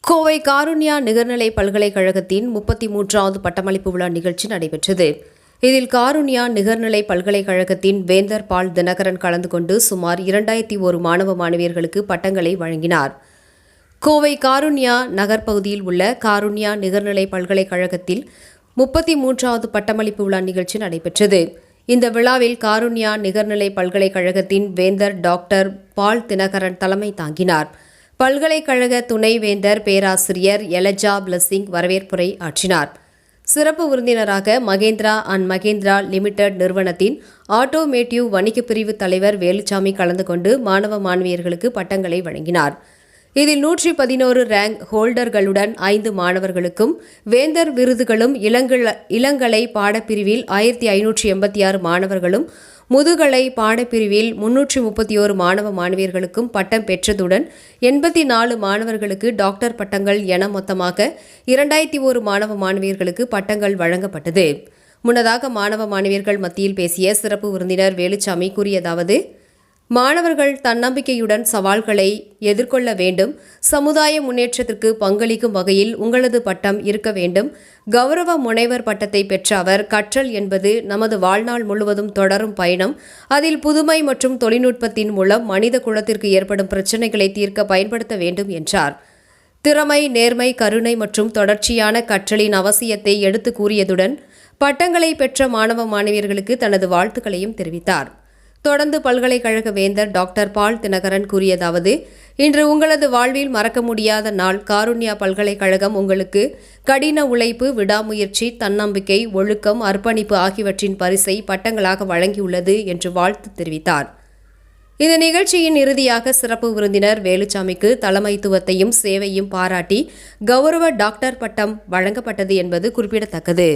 கோவை காருண்யா நிகர்நிலை பல்கலைக்கழகத்தின் 33வது பட்டமளிப்பு விழா நிகழ்ச்சி நடைபெற்றது. இதில் காருண்யா நிகர்நிலை பல்கலைக்கழகத்தின் வேந்தர் பால் தினகரன் கலந்து கொண்டு சுமார் 2001 மாணவ மாணவியர்களுக்கு பட்டங்களை வழங்கினார். கோவை காருண்யா நகர் பகுதியில் உள்ள காருண்யா நிகர்நிலை பல்கலைக்கழகத்தில் 33வது பட்டமளிப்பு விழா நிகழ்ச்சி நடைபெற்றது. இந்த விழாவில் காருண்யா நிகர்நிலை பல்கலைக்கழகத்தின் வேந்தர் டாக்டர் பால் தினகரன் தலைமை தாங்கினார். பல்கலைக்கழக துணைவேந்தர் பேராசிரியர் எலஜா பிளஸிங் வரவேற்புரை ஆற்றினார். சிறப்பு விருந்தினராக மகேந்திரா அண்ட் மகேந்திரா லிமிடெட் நிறுவனத்தின் ஆட்டோமேட்டிவ் வணிகப் பிரிவு தலைவர் வேலுச்சாமி கலந்து கொண்டு மாணவ மாணவியர்களுக்கு பட்டங்களை வழங்கினார். இதில் 111 ரேங்க் ஹோல்டர்களுடன் 5 மாணவர்களுக்கும் வேந்தர் விருதுகளும், இளங்கலை பாடப்பிரிவில் 1586 மாணவர்களும், முதுகலை பாடப்பிரிவில் 331 மாணவ மாணவியர்களுக்கும் பட்டம் பெற்றதுடன் 84 மாணவர்களுக்கு டாக்டர் பட்டங்கள் என மொத்தமாக 2001 மாணவ மாணவியர்களுக்கு பட்டங்கள் வழங்கப்பட்டது. முன்னதாக மாணவ மாணவியர்கள் மத்தியில் பேசிய சிறப்பு விருந்தினர் வேலுச்சாமி கூறியதாவது: மாணவர்கள் தன்னம்பிக்கையுடன் சவால்களை எதிர்கொள்ள வேண்டும். சமுதாய முன்னேற்றத்திற்கு பங்களிக்கும் வகையில் உங்களது பட்டம் இருக்க வேண்டும். கௌரவ முனைவர் பட்டத்தை பெற்ற அவர், கற்றல் என்பது நமது வாழ்நாள் முழுவதும் தொடரும் பயணம். அதில் புதுமை மற்றும் தொழில்நுட்பத்தின் மூலம் மனித குலத்திற்கு ஏற்படும் பிரச்சினைகளை தீர்க்க பயன்படுத்த வேண்டும் என்றார். திறமை, நேர்மை, கருணை மற்றும் தொடர்ச்சியான கற்றலின் அவசியத்தை எடுத்து கூறியதுடன் பட்டங்களை பெற்ற மாணவ மாணவியர்களுக்கு தனது வாழ்த்துக்களையும் தெரிவித்தார். தொடர்ந்து பல்கலைக்கழக வேந்தர் டாக்டர் பால் தினகரன் கூறியதாவது: இன்று உங்களது வாழ்வில் மறக்க முடியாத நாள். காருண்யா பல்கலைக்கழகம் உங்களுக்கு கடின உழைப்பு, விடாமுயற்சி, தன்னம்பிக்கை, ஒழுக்கம், அர்ப்பணிப்பு ஆகியவற்றின் பரிசை பட்டங்களாக வழங்கியுள்ளது என்று வாழ்த்து தெரிவித்தார். இந்த நிகழ்ச்சியின் இறுதியாக சிறப்பு விருந்தினர் வேலுச்சாமிக்கு தலைமைத்துவத்தையும் சேவையும் பாராட்டி கௌரவ டாக்டர் பட்டம் வழங்கப்பட்டது என்பது குறிப்பிடத்தக்கது.